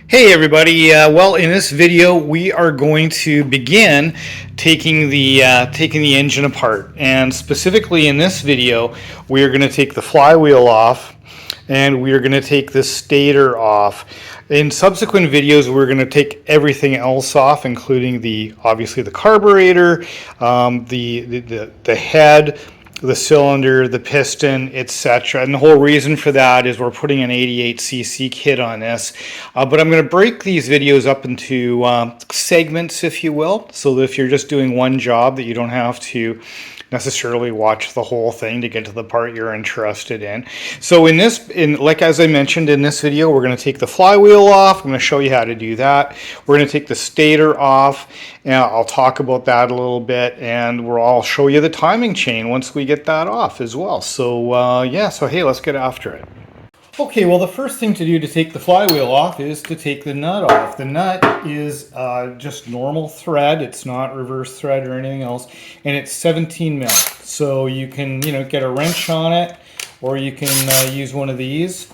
Hey everybody! Well, in this video, we are going to begin taking the engine apart, and specifically in this video, we are going to take the flywheel off, and we are going to take the stator off. In subsequent videos, we're going to take everything else off, including obviously the carburetor, the head, the cylinder, the piston, etc. And the whole reason for that is we're putting an 88cc kit on this. But I'm going to break these videos up into segments, if you will, so that if you're just doing one job, that you don't have to necessarily watch the whole thing to get to the part you're interested in. So like as I mentioned in this video, we're going to take the flywheel off. I'm going to show you how to do that. We're going to take the stator off, and I'll talk about that a little bit, and I'll show you the timing chain once we get that off as well. So yeah, so hey, let's get after it. Okay, well, the first thing to do to take the flywheel off is to take the nut off. The nut is just normal thread. It's not reverse thread or anything else, and it's 17 mil. So you can, get a wrench on it, or you can use one of these.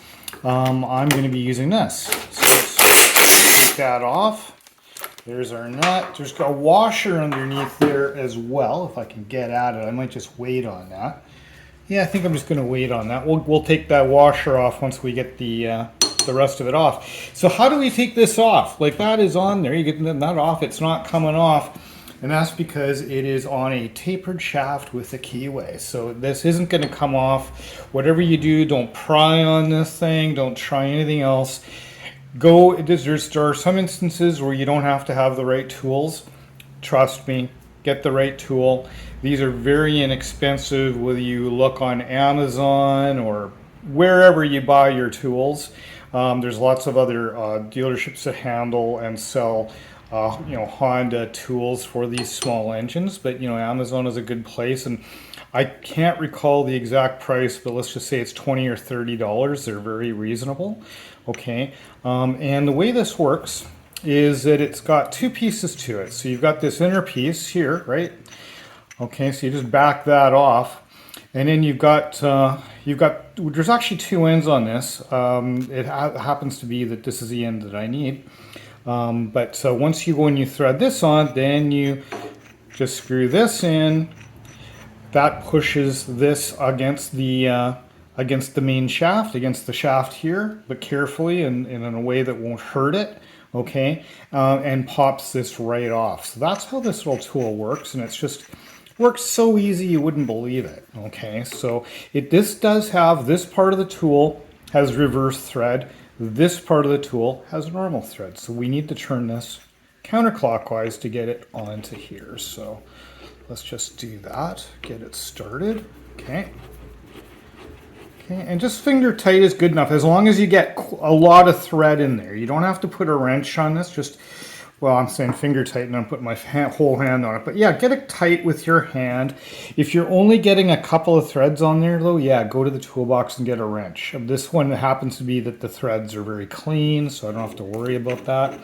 I'm going to be using this. So let's take that off. There's our nut. There's a washer underneath there as well. If I can get at it, I might just wait on that. Yeah, I think I'm just going to wait on that. We'll take that washer off once we get the rest of it off. So how do we take this off? Like, that is on there. You get that off. It's not coming off. And that's because it is on a tapered shaft with a keyway. So this isn't going to come off. Whatever you do, don't pry on this thing. Don't try anything else. There are some instances where you don't have to have the right tools. Trust me. Get the right tool. These are very inexpensive, whether you look on Amazon or wherever you buy your tools. There's lots of other dealerships that handle and sell Honda tools for these small engines, but Amazon is a good place, and I can't recall the exact price, but let's just say it's $20 or $30. They're very reasonable. Okay, and the way this works is that it's got two pieces to it. So you've got this inner piece here, right? Okay, so you just back that off, and then there's actually two ends on this. It happens to be that this is the end that I need. But once you go and you thread this on, then you just screw this in. That pushes this against the main shaft, against the shaft here, but carefully and in a way that won't hurt it. Okay, and pops this right off. So that's how this little tool works, and it's just works so easy you wouldn't believe it. Okay, so this does have, this part of the tool has reverse thread, this part of the tool has normal thread. So we need to turn this counterclockwise to get it onto here. So let's just do that, get it started. Okay. Okay, and just finger tight is good enough, as long as you get a lot of thread in there. You don't have to put a wrench on this, I'm saying finger tight and I'm putting my whole hand on it. But yeah, get it tight with your hand. If you're only getting a couple of threads on there though, yeah, go to the toolbox and get a wrench. This one happens to be that the threads are very clean, so I don't have to worry about that.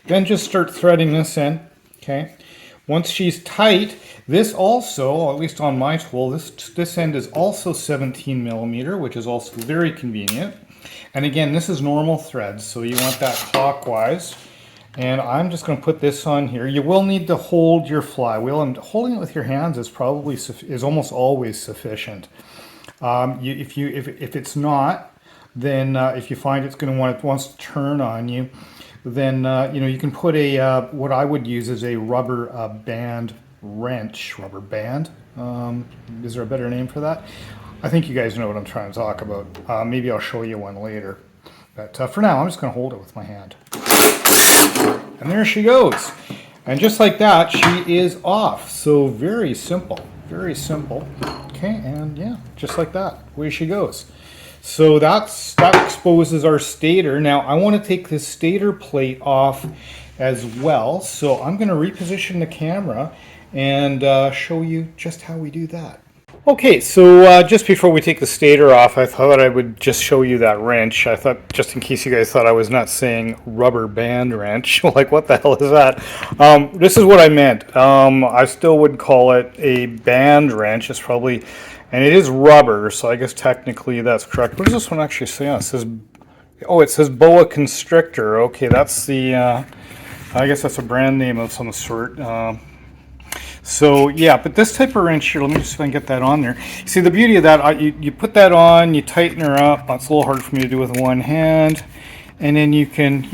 Then just start threading this in, okay? Once she's tight, this also, at least on my tool, this end is also 17 millimeter, which is also very convenient. And again, this is normal threads, so you want that clockwise. And I'm just going to put this on here. You will need to hold your flywheel, and holding it with your hands is almost always sufficient. If it's not, then if you find it's going to wants to turn on you, then you can put what I would use is a rubber band wrench. Rubber band. Is there a better name for that? I think you guys know what I'm trying to talk about. Maybe I'll show you one later. But for now, I'm just going to hold it with my hand. And there she goes. And just like that, she is off. So very simple. Very simple. Okay, and yeah, just like that. Away she goes. So that exposes our stator. Now I want to take this stator plate off as well. So I'm going to reposition the camera and show you just how we do that. Okay, so just before we take the stator off, I thought I would just show you that wrench. I thought, just in case you guys thought I was not saying rubber band wrench, like what the hell is that? This is what I meant. I still would call it a band wrench. It's probably, and it is rubber, so I guess technically that's correct. What does this one actually say? It says Oh, it says boa constrictor. Okay, that's the, I guess that's a brand name of some sort. So yeah, but this type of wrench here, let me just see if I can get that on there. See, the beauty of that, you put that on, you tighten her up. It's a little hard for me to do with one hand. And then you can,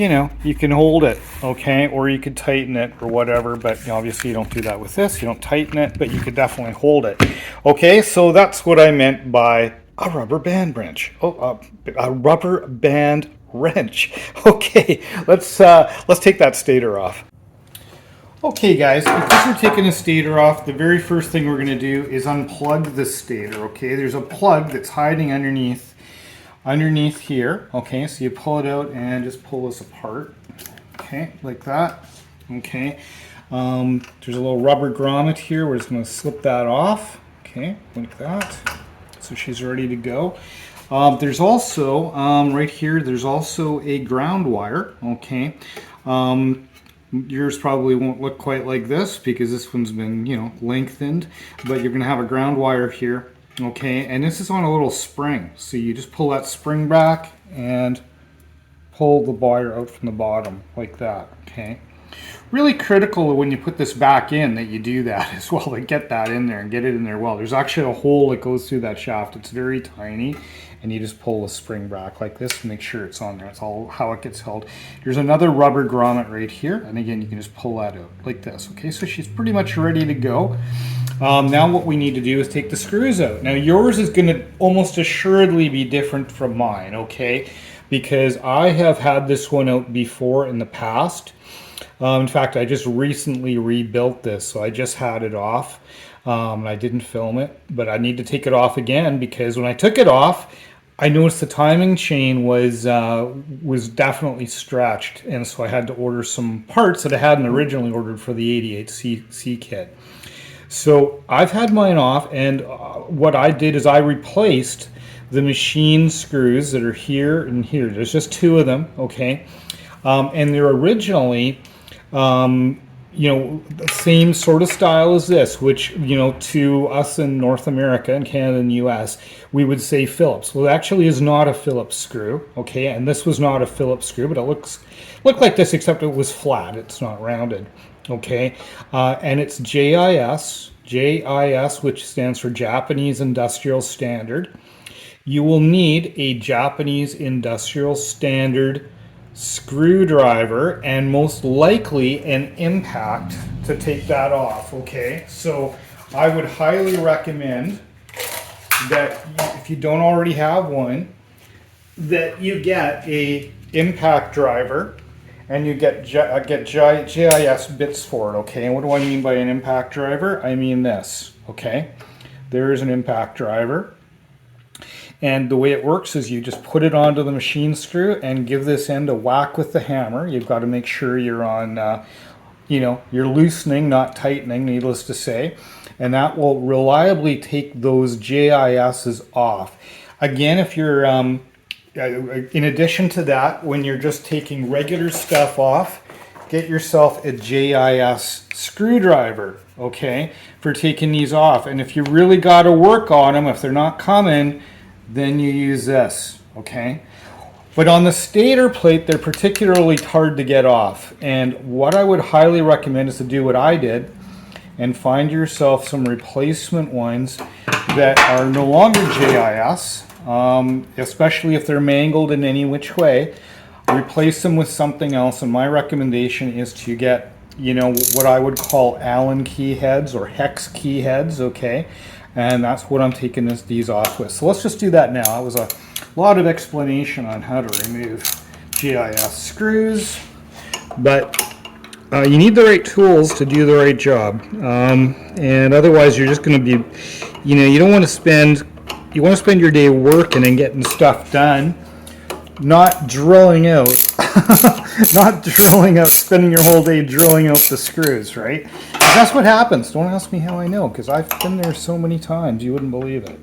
you can hold it, okay? Or you could tighten it or whatever, but obviously you don't do that with this. You don't tighten it, but you could definitely hold it. Okay, so that's what I meant by a rubber band wrench. Oh, a rubber band wrench. Okay, let's take that stator off. Okay guys, because we're taking the stator off, the very first thing we're going to do is unplug the stator, okay? There's a plug that's hiding underneath here, okay? So you pull it out and just pull this apart, okay, like that, okay? There's a little rubber grommet here. We're just going to slip that off, okay, like that. So she's ready to go. There's also, right here, there's also a ground wire, okay? Yours probably won't look quite like this because this one's been, lengthened, but you're going to have a ground wire here, okay? And this is on a little spring. So you just pull that spring back and pull the wire out from the bottom like that, okay? Really critical when you put this back in that you do that as well, to get that in there and get it in there well. There's actually a hole that goes through that shaft. It's very tiny, and you just pull the spring back like this to make sure it's on there. It's all how it gets held. There's another rubber grommet right here, and again, you can just pull that out like this, okay? So she's pretty much ready to go. Now what we need to do is take the screws out. Now yours is going to almost assuredly be different from mine, okay? Because I have had this one out before in the past. In fact, I just recently rebuilt this, so I just had it off. I didn't film it, but I need to take it off again because when I took it off, I noticed the timing chain was definitely stretched, and so I had to order some parts that I hadn't originally ordered for the 88C kit. So I've had mine off, and what I did is I replaced the machine screws that are here and here. There's just two of them, okay? And they're originally, the same sort of style as this, which, to us in North America and Canada and US, we would say Phillips. Well, it actually is not a Phillips screw, okay? And this was not a Phillips screw, but it looked like this, except it was flat. It's not rounded, okay? And it's JIS, which stands for Japanese Industrial Standard. You will need a Japanese Industrial Standard screwdriver and most likely an impact to take that off, okay? So I would highly recommend that if you don't already have one, that you get a impact driver and you get GIS bits for it, okay? And what do I mean by an impact driver? I mean this, okay? There is an impact driver. And the way it works is you just put it onto the machine screw and give this end a whack with the hammer. You've got to make sure you're on, you're loosening, not tightening, needless to say. And that will reliably take those JISs off. Again, if you're, in addition to that, when you're just taking regular stuff off, get yourself a JIS screwdriver, okay, for taking these off. And if you really got to work on them, if they're not coming, then you use this, okay? But on the stator plate, they're particularly hard to get off. And what I would highly recommend is to do what I did and find yourself some replacement ones that are no longer JIS, especially if they're mangled in any which way. Replace them with something else, and my recommendation is to get, what I would call Allen key heads or hex key heads, okay? And that's what I'm taking these off with. So let's just do that now. That was a lot of explanation on how to remove GIS screws, but you need the right tools to do the right job. And otherwise you're just going to be, you don't want to spend, you want to spend your day working and getting stuff done, not drilling out, spending your whole day drilling out the screws, right? That's what happens. Don't ask me how I know, because I've been there so many times, you wouldn't believe it.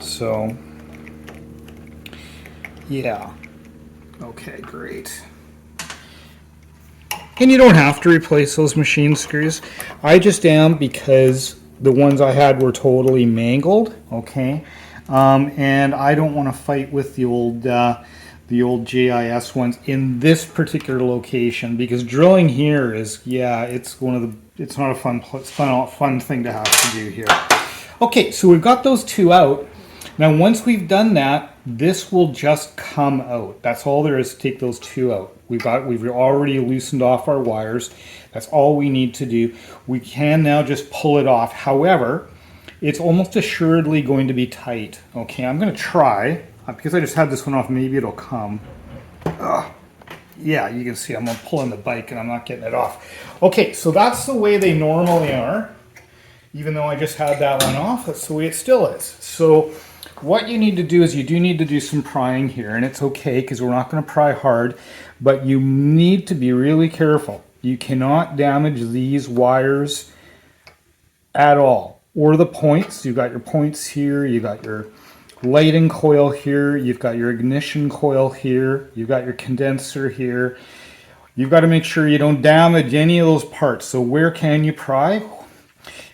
So, yeah. Okay, great. And you don't have to replace those machine screws. I just am, because the ones I had were totally mangled, okay? And I don't want to fight with the the old JIS ones in this particular location, because drilling here is, yeah, it's one of the, it's not a fun thing to have to do here. Okay, so we've got those two out. Now once we've done that, this will just come out. That's all there is to take those two out. We've already loosened off our wires. That's all we need to do. We can now just pull it off. However, it's almost assuredly going to be tight. Okay, I'm going to try. Because I just had this one off, maybe it'll come. Yeah, you can see I'm pulling the bike and I'm not getting it off. Okay, so that's the way they normally are. Even though I just had that one off, that's the way it still is. So what you need to do is you do need to do some prying here, and it's okay because we're not going to pry hard, but you need to be really careful. You cannot damage these wires at all, or the points. You've got your points here, you got your lighting coil here, you've got your ignition coil here, you've got your condenser here. You've got to make sure you don't damage any of those parts. So where can you pry?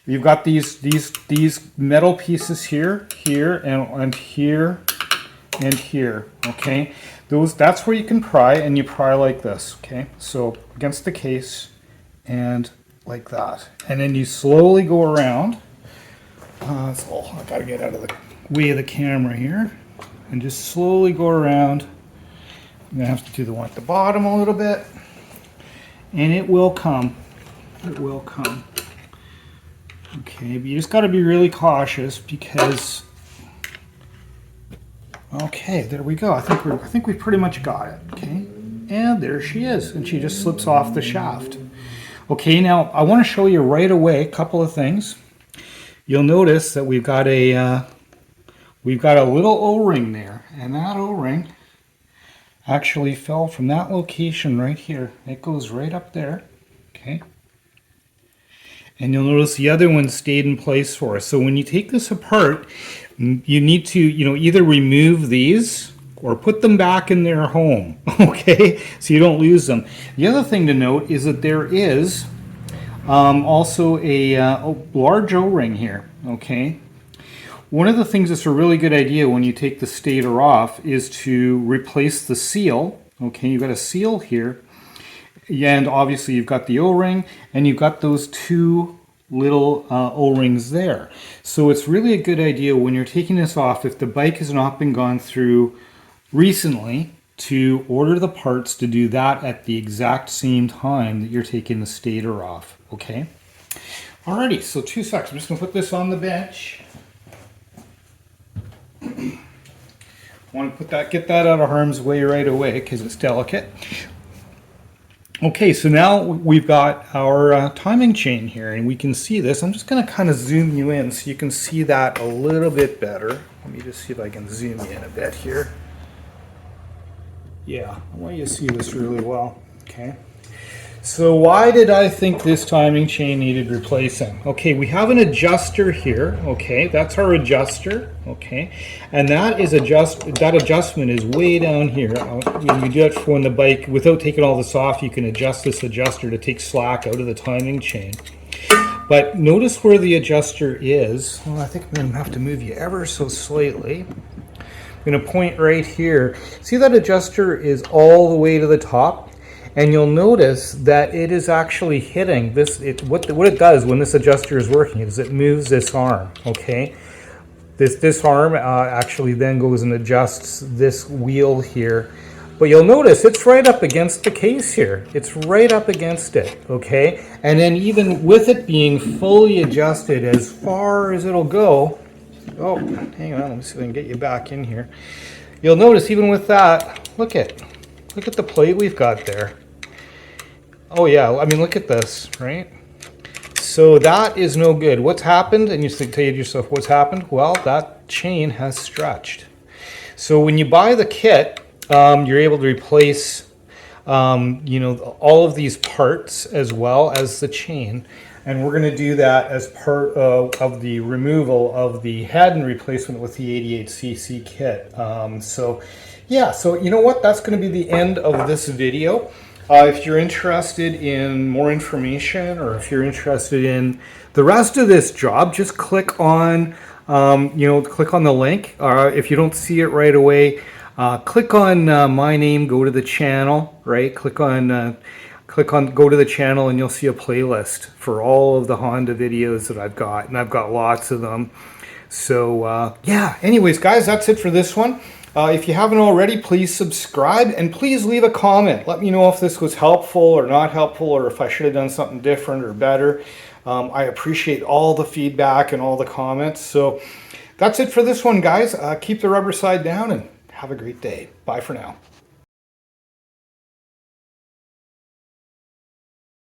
You've got these metal pieces here, here, and here, and here. Okay, that's where you can pry, and you pry like this. Okay, so against the case, and like that, and then you slowly go around. I got to get out of the way of the camera here, and just slowly go around. I'm gonna have to do the one at the bottom a little bit, and it will come. It will come. Okay, but you just got to be really cautious because. Okay, there we go. I think we pretty much got it. Okay, and there she is, and she just slips off the shaft. Okay, now I want to show you right away a couple of things. You'll notice that we've got a little O-ring there, and that O-ring actually fell from that location right here. It goes right up there. Okay. And you'll notice the other one stayed in place for us. So when you take this apart, you need to, either remove these or put them back in their home, okay? So you don't lose them. The other thing to note is that there is also a large O-ring here, okay? One of the things that's a really good idea when you take the stator off is to replace the seal, okay? You've got a seal here. And obviously you've got the O-ring and you've got those two little O-rings there. So it's really a good idea when you're taking this off, if the bike has not been gone through recently, to order the parts to do that at the exact same time that you're taking the stator off, okay? Alrighty, so 2 seconds. I'm just gonna put this on the bench. Want to get that out of harm's way right away because it's delicate. Okay, so now we've got our timing chain here, and we can see this. I'm just going to kind of zoom you in so you can see that a little bit better. Let me just see if I can zoom you in a bit here. Yeah, I want you to see this really well. Okay. So why did I think this timing chain needed replacing? Okay, we have an adjuster here. Okay, that's our adjuster. Okay, and that adjustment is way down here. You do it for when the bike, without taking all this off, you can adjust this adjuster to take slack out of the timing chain. But notice where the adjuster is. Well, I think I'm going to have to move you ever so slightly. I'm going to point right here. See that adjuster is all the way to the top? And you'll notice that it is actually hitting this. What it does when this adjuster is working is it moves this arm, okay? This arm actually then goes and adjusts this wheel here. But you'll notice it's right up against the case here. It's right up against it, okay? And then even with it being fully adjusted as far as it'll go, oh, hang on, let me see if I can get you back in here. You'll notice even with that, look at the plate we've got there. Oh yeah, I mean, look at this, right? So that is no good. What's happened? And you say to yourself, what's happened? Well, that chain has stretched. So when you buy the kit, you're able to replace, all of these parts as well as the chain. And we're going to do that as part of the removal of the head and replacement with the 88cc kit. So you know what? That's going to be the end of this video. If you're interested in more information, or if you're interested in the rest of this job, just click on, click on the link. If you don't see it right away, Click on my name, go to the channel, right? Click on go to the channel and you'll see a playlist for all of the Honda videos that I've got, and I've got lots of them. So yeah, anyways guys, that's it for this one. If you haven't already, please subscribe and please leave a comment. Let me know if this was helpful or not helpful, or if I should have done something different or better. I appreciate all the feedback and all the comments. So that's it for this one, guys. Keep the rubber side down and have a great day. Bye for now.